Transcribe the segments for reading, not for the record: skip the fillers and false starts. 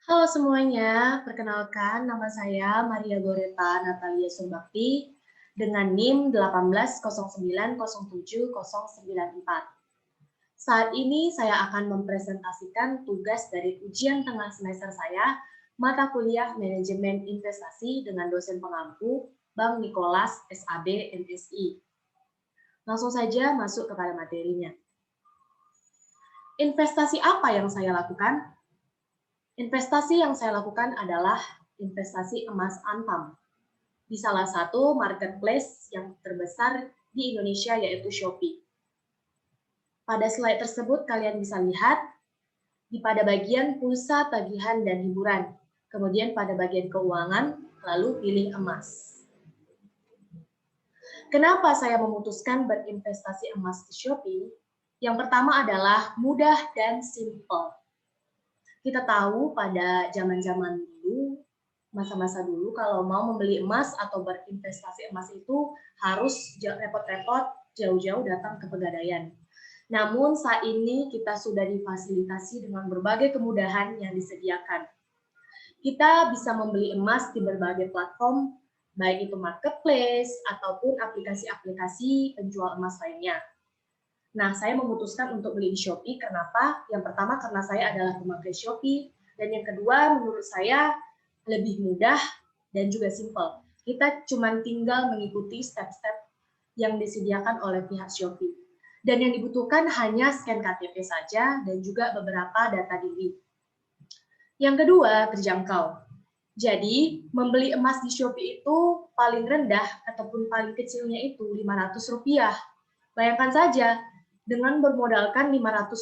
Halo semuanya, perkenalkan nama saya Maria Goreta Natalia Sumbakti dengan NIM 18090794. Saat ini saya akan mempresentasikan tugas dari ujian tengah semester saya, mata kuliah Manajemen Investasi dengan dosen pengampu Bang Nicholas SAB MSI. Langsung saja masuk kepada materinya. Investasi apa yang saya lakukan? Investasi yang saya lakukan adalah investasi emas Antam di salah satu marketplace yang terbesar di Indonesia yaitu Shopee. Pada slide tersebut kalian bisa lihat pada bagian pulsa, tagihan, dan hiburan. Kemudian pada bagian keuangan, lalu pilih emas. Kenapa saya memutuskan berinvestasi emas di Shopee? Yang pertama adalah mudah dan simple. Kita tahu pada zaman-zaman dulu, masa-masa dulu, kalau mau membeli emas atau berinvestasi emas itu harus repot-repot jauh-jauh datang ke Pegadaian. Namun saat ini kita sudah difasilitasi dengan berbagai kemudahan yang disediakan. Kita bisa membeli emas di berbagai platform, baik itu marketplace ataupun aplikasi-aplikasi penjual emas lainnya. Nah, saya memutuskan untuk beli di Shopee. Kenapa? Yang pertama karena saya adalah pemakai Shopee, dan yang kedua menurut saya lebih mudah dan juga simple. Kita cuma tinggal mengikuti step-step yang disediakan oleh pihak Shopee. Dan yang dibutuhkan hanya scan KTP saja dan juga beberapa data diri. Yang kedua, terjangkau. Jadi, membeli emas di Shopee itu paling rendah ataupun paling kecilnya itu Rp500. Bayangkan saja, dengan bermodalkan Rp500,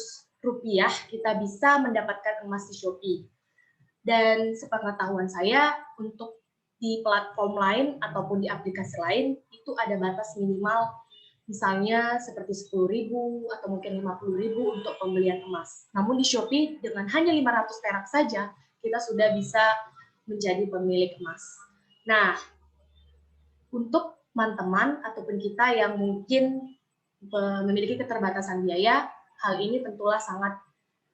kita bisa mendapatkan emas di Shopee. Dan sepengetahuan saya, untuk di platform lain ataupun di aplikasi lain, itu ada batas minimal, misalnya seperti 10.000 atau mungkin 50.000 untuk pembelian emas. Namun di Shopee, dengan hanya 500 perak saja, kita sudah bisa menjadi pemilik emas. Nah, untuk teman-teman ataupun kita yang mungkin memiliki keterbatasan biaya, hal ini tentulah sangat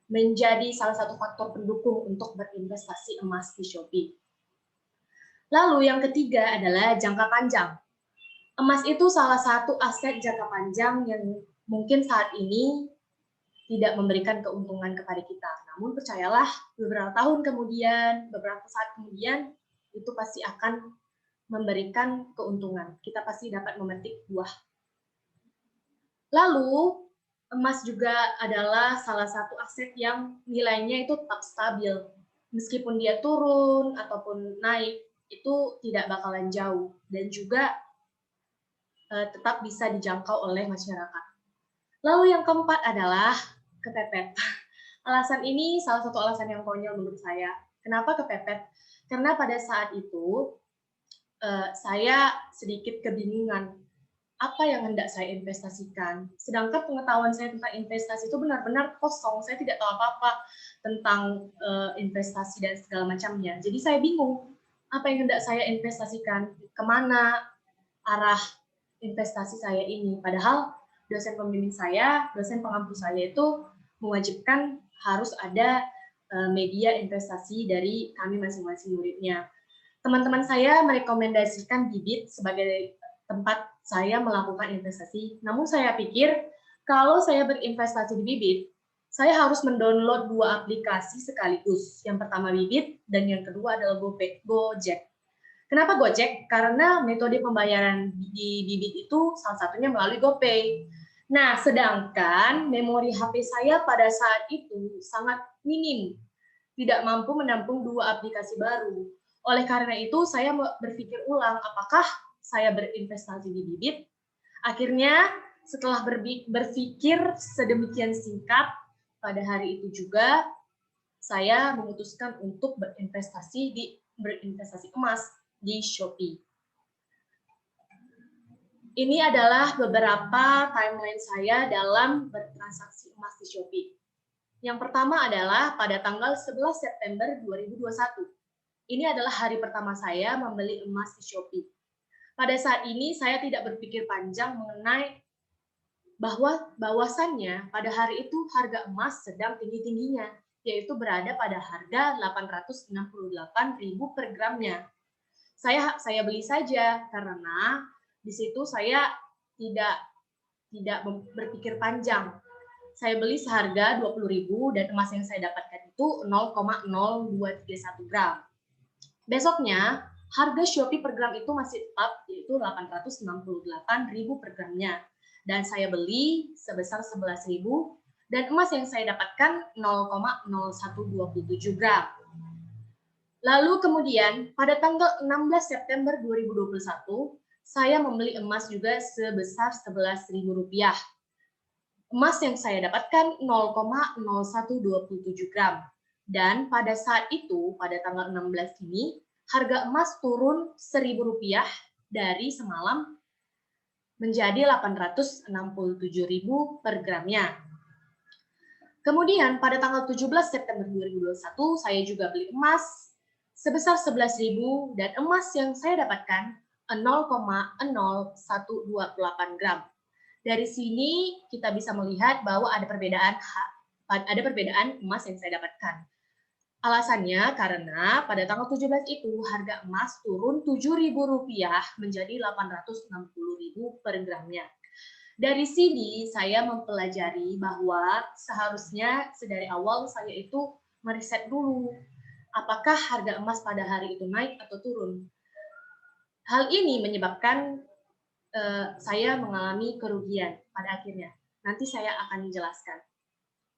menjadi salah satu faktor pendukung untuk berinvestasi emas di Shopee. Lalu yang ketiga adalah jangka panjang. Emas itu salah satu aset jangka panjang yang mungkin saat ini tidak memberikan keuntungan kepada kita. Namun percayalah, beberapa tahun kemudian, beberapa saat kemudian, itu pasti akan memberikan keuntungan. Kita pasti dapat memetik buah. Lalu, emas juga adalah salah satu aset yang nilainya itu tetap stabil. Meskipun dia turun ataupun naik, itu tidak bakalan jauh. Dan juga tetap bisa dijangkau oleh masyarakat. Lalu yang keempat adalah kepepet. Alasan ini salah satu alasan yang konyol menurut saya. Kenapa kepepet? Karena pada saat itu saya sedikit kebingungan apa yang hendak saya investasikan. Sedangkan pengetahuan saya tentang investasi itu benar-benar kosong. Saya tidak tahu apa-apa tentang investasi dan segala macamnya. Jadi saya bingung apa yang hendak saya investasikan, kemana arah investasi saya ini. Padahal dosen pembimbing saya, dosen pengampu saya itu mewajibkan harus ada media investasi dari kami masing-masing muridnya. Teman-teman saya merekomendasikan Bibit sebagai tempat saya melakukan investasi. Namun saya pikir kalau saya berinvestasi di Bibit, saya harus mendownload 2 aplikasi sekaligus. Yang pertama Bibit dan yang kedua adalah Gojek. Kenapa Gojek? Karena metode pembayaran di Bibit itu salah satunya melalui GoPay. Nah, sedangkan memori HP saya pada saat itu sangat minim, tidak mampu menampung 2 aplikasi baru. Oleh karena itu, saya berpikir ulang, apakah saya berinvestasi di Bibit? Akhirnya, setelah berpikir sedemikian singkat, pada hari itu juga, saya memutuskan untuk berinvestasi emas di Shopee. Ini adalah beberapa timeline saya dalam bertransaksi emas di Shopee. Yang pertama adalah pada tanggal 11 September 2021. Ini adalah hari pertama saya membeli emas di Shopee. Pada saat ini saya tidak berpikir panjang mengenai bahwasannya pada hari itu harga emas sedang tinggi-tingginya, yaitu berada pada harga 868.000 per gramnya. Saya beli saja karena di situ saya tidak berpikir panjang. Saya beli seharga 20.000 dan emas yang saya dapatkan itu 0,0231 gram. Besoknya, harga Shopee per gram itu masih tetap, yaitu 868.000 per gramnya. Dan saya beli sebesar 11.000 dan emas yang saya dapatkan 0,0127 gram. Lalu kemudian pada tanggal 16 September 2021, saya membeli emas juga sebesar Rp11.000. Emas yang saya dapatkan 0,0127 gram. Dan pada saat itu, pada tanggal 16 ini, harga emas turun Rp1.000 dari semalam menjadi 867.000 per gramnya. Kemudian pada tanggal 17 September 2021, saya juga beli emas sebesar 11.000 dan emas yang saya dapatkan 0,0128 gram. Dari sini kita bisa melihat bahwa ada perbedaan emas yang saya dapatkan. Alasannya karena pada tanggal 17 itu harga emas turun Rp7.000 menjadi 860.000 per gramnya. Dari sini saya mempelajari bahwa seharusnya sedari awal saya itu meriset dulu apakah harga emas pada hari itu naik atau turun. Hal ini menyebabkan saya mengalami kerugian pada akhirnya. Nanti saya akan menjelaskan.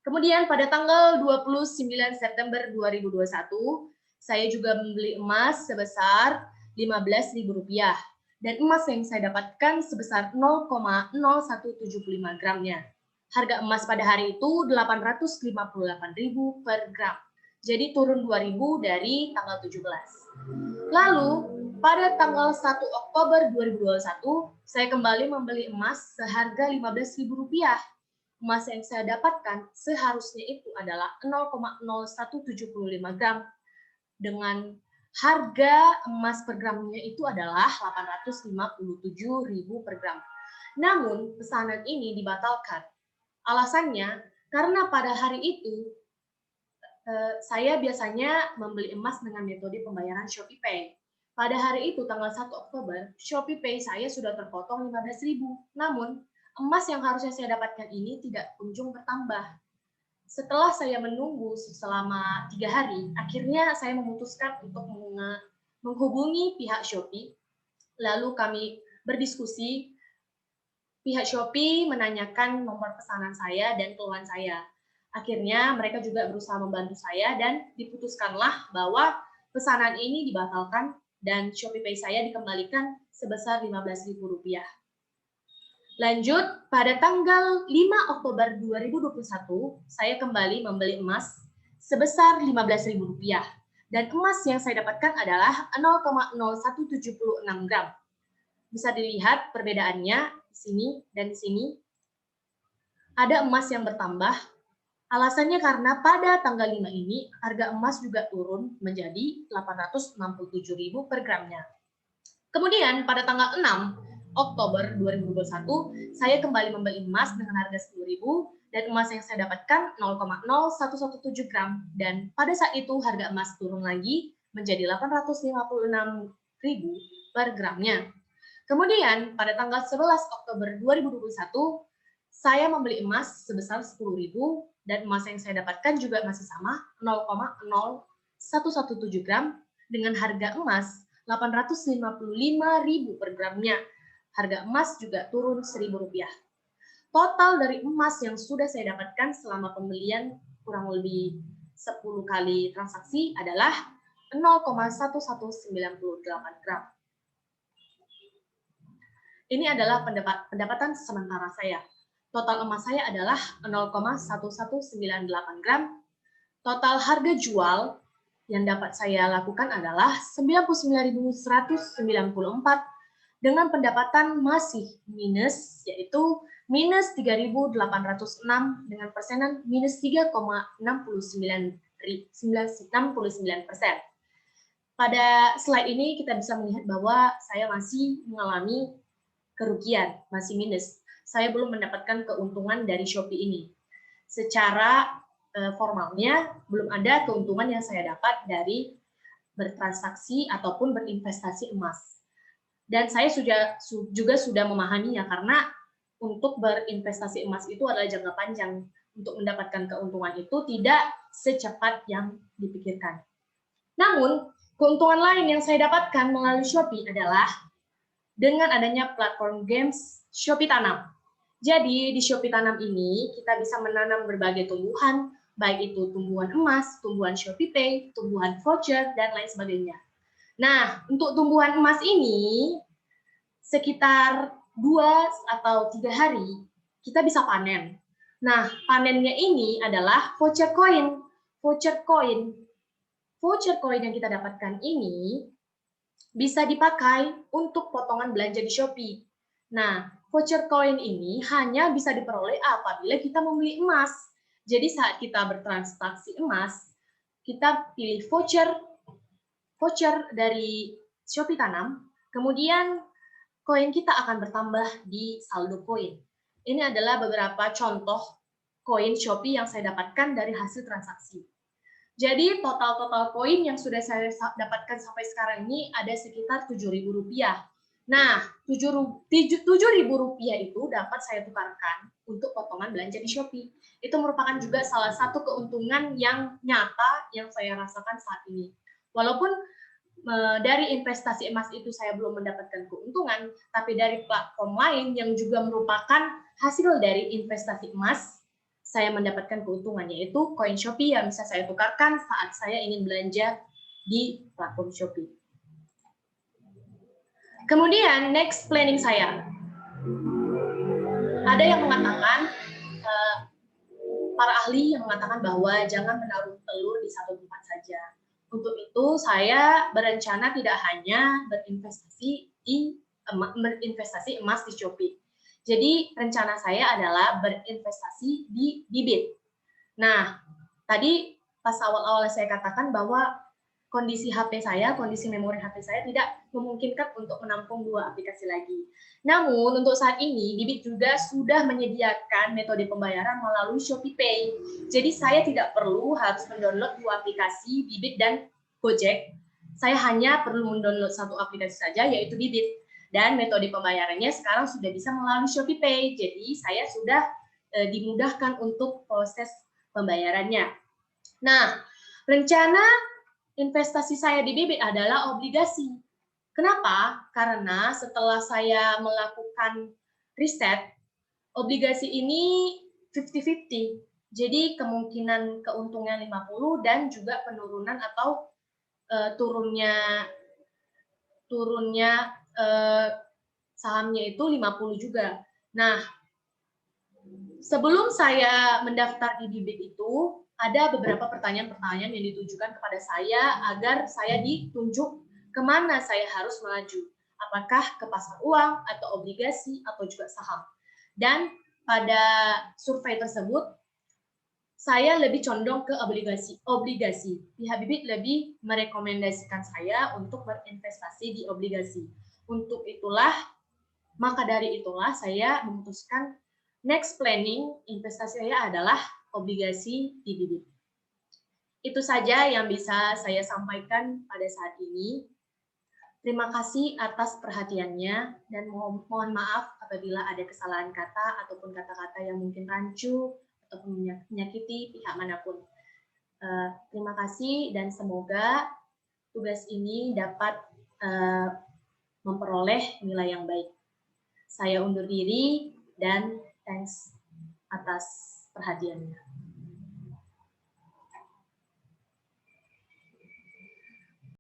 Kemudian pada tanggal 29 September 2021, saya juga membeli emas sebesar Rp15.000 dan emas yang saya dapatkan sebesar 0,0175 gramnya. Harga emas pada hari itu 858.000 per gram. Jadi turun 2.000 dari tanggal 17. Lalu pada tanggal 1 Oktober 2021, saya kembali membeli emas seharga Rp15.000. Emas yang saya dapatkan seharusnya itu adalah 0,0175 gram. Dengan harga emas per gramnya itu adalah 857.000 per gram. Namun pesanan ini dibatalkan. Alasannya karena pada hari itu saya biasanya membeli emas dengan metode pembayaran ShopeePay. Pada hari itu, tanggal 1 Oktober, ShopeePay saya sudah terpotong 15.000. Namun, emas yang harusnya saya dapatkan ini tidak kunjung bertambah. Setelah saya menunggu selama 3 hari, akhirnya saya memutuskan untuk menghubungi pihak Shopee. Lalu kami berdiskusi, pihak Shopee menanyakan nomor pesanan saya dan keluhan saya. Akhirnya mereka juga berusaha membantu saya dan diputuskanlah bahwa pesanan ini dibatalkan dan ShopeePay saya dikembalikan sebesar Rp15.000. Lanjut, pada tanggal 5 Oktober 2021, saya kembali membeli emas sebesar Rp15.000 dan emas yang saya dapatkan adalah 0,0176 gram. Bisa dilihat perbedaannya di sini dan di sini. Ada emas yang bertambah. Alasannya karena pada tanggal 5 ini harga emas juga turun menjadi 867.000 per gramnya. Kemudian pada tanggal 6 Oktober 2021, saya kembali membeli emas dengan harga 10.000 dan emas yang saya dapatkan 0,0117 gram. Dan pada saat itu harga emas turun lagi menjadi 856.000 per gramnya. Kemudian pada tanggal 11 Oktober 2021, saya membeli emas sebesar 10.000 dan emas yang saya dapatkan juga masih sama 0,0117 gram dengan harga emas 855.000 per gramnya. Harga emas juga turun Rp1.000. Total dari emas yang sudah saya dapatkan selama pembelian kurang lebih 10 kali transaksi adalah 0,1198 gram. Ini adalah pendapatan sementara saya. Total emas saya adalah 0,1198 gram. Total harga jual yang dapat saya lakukan adalah 99.194 dengan pendapatan masih minus, yaitu minus 3.806 dengan persenan minus 3,69%. Pada slide ini kita bisa melihat bahwa saya masih mengalami kerugian, masih minus. Saya belum mendapatkan keuntungan dari Shopee ini. Secara formalnya belum ada keuntungan yang saya dapat dari bertransaksi ataupun berinvestasi emas. Dan saya juga sudah memahaminya karena untuk berinvestasi emas itu adalah jangka panjang. Untuk mendapatkan keuntungan itu tidak secepat yang dipikirkan. Namun, keuntungan lain yang saya dapatkan melalui Shopee adalah dengan adanya platform games Shopee Tanam. Jadi, di Shopee Tanam ini kita bisa menanam berbagai tumbuhan, baik itu tumbuhan emas, tumbuhan Shopee Pay, tumbuhan voucher, dan lain sebagainya. Nah, untuk tumbuhan emas ini, sekitar 2 atau 3 hari, kita bisa panen. Nah, panennya ini adalah voucher coin. Voucher coin. Voucher coin yang kita dapatkan ini bisa dipakai untuk potongan belanja di Shopee. Nah, voucher coin ini hanya bisa diperoleh apabila kita membeli emas. Jadi saat kita bertransaksi emas, kita pilih voucher dari Shopee Tanam, kemudian koin kita akan bertambah di saldo koin. Ini adalah beberapa contoh koin Shopee yang saya dapatkan dari hasil transaksi. Jadi total koin yang sudah saya dapatkan sampai sekarang ini ada sekitar Rp7.000. Nah, Rp7.000 itu dapat saya tukarkan untuk potongan belanja di Shopee. Itu merupakan juga salah satu keuntungan yang nyata yang saya rasakan saat ini. Walaupun dari investasi emas itu saya belum mendapatkan keuntungan, tapi dari platform lain yang juga merupakan hasil dari investasi emas, saya mendapatkan keuntungan, yaitu koin Shopee yang bisa saya tukarkan saat saya ingin belanja di platform Shopee. Kemudian, next planning saya. Ada yang mengatakan, para ahli yang mengatakan bahwa jangan menaruh telur di satu tempat saja. Untuk itu, saya berencana tidak hanya berinvestasi emas di Shopee. Jadi, rencana saya adalah berinvestasi di bibit. Nah, tadi pas awal-awal saya katakan bahwa kondisi memori HP saya tidak memungkinkan untuk menampung 2 aplikasi lagi. Namun, untuk saat ini, Bibit juga sudah menyediakan metode pembayaran melalui Shopee Pay. Jadi, saya tidak perlu harus mendownload 2 aplikasi, Bibit dan Gojek. Saya hanya perlu mendownload 1 aplikasi saja, yaitu Bibit. Dan metode pembayarannya sekarang sudah bisa melalui Shopee Pay. Jadi, saya sudah dimudahkan untuk proses pembayarannya. Nah, rencana investasi saya di Bibit adalah obligasi. Kenapa? Karena setelah saya melakukan riset, obligasi ini 50-50. Jadi kemungkinan keuntungan 50 dan juga penurunan atau turunnya sahamnya itu 50 juga. Nah, sebelum saya mendaftar di Bibit itu, ada beberapa pertanyaan-pertanyaan yang ditujukan kepada saya agar saya ditunjuk kemana saya harus melaju. Apakah ke pasar uang, atau obligasi, atau juga saham. Dan pada survei tersebut, saya lebih condong ke obligasi. Pihak Bibit lebih merekomendasikan saya untuk berinvestasi di obligasi. Maka dari itulah saya memutuskan next planning investasi saya adalah obligasi di Bibit. Itu saja yang bisa saya sampaikan pada saat ini. Terima kasih atas perhatiannya dan mohon maaf apabila ada kesalahan kata ataupun kata-kata yang mungkin rancu ataupun menyakiti pihak manapun. Terima kasih dan semoga tugas ini dapat memperoleh nilai yang baik. Saya undur diri dan thanks atas perhatiannya.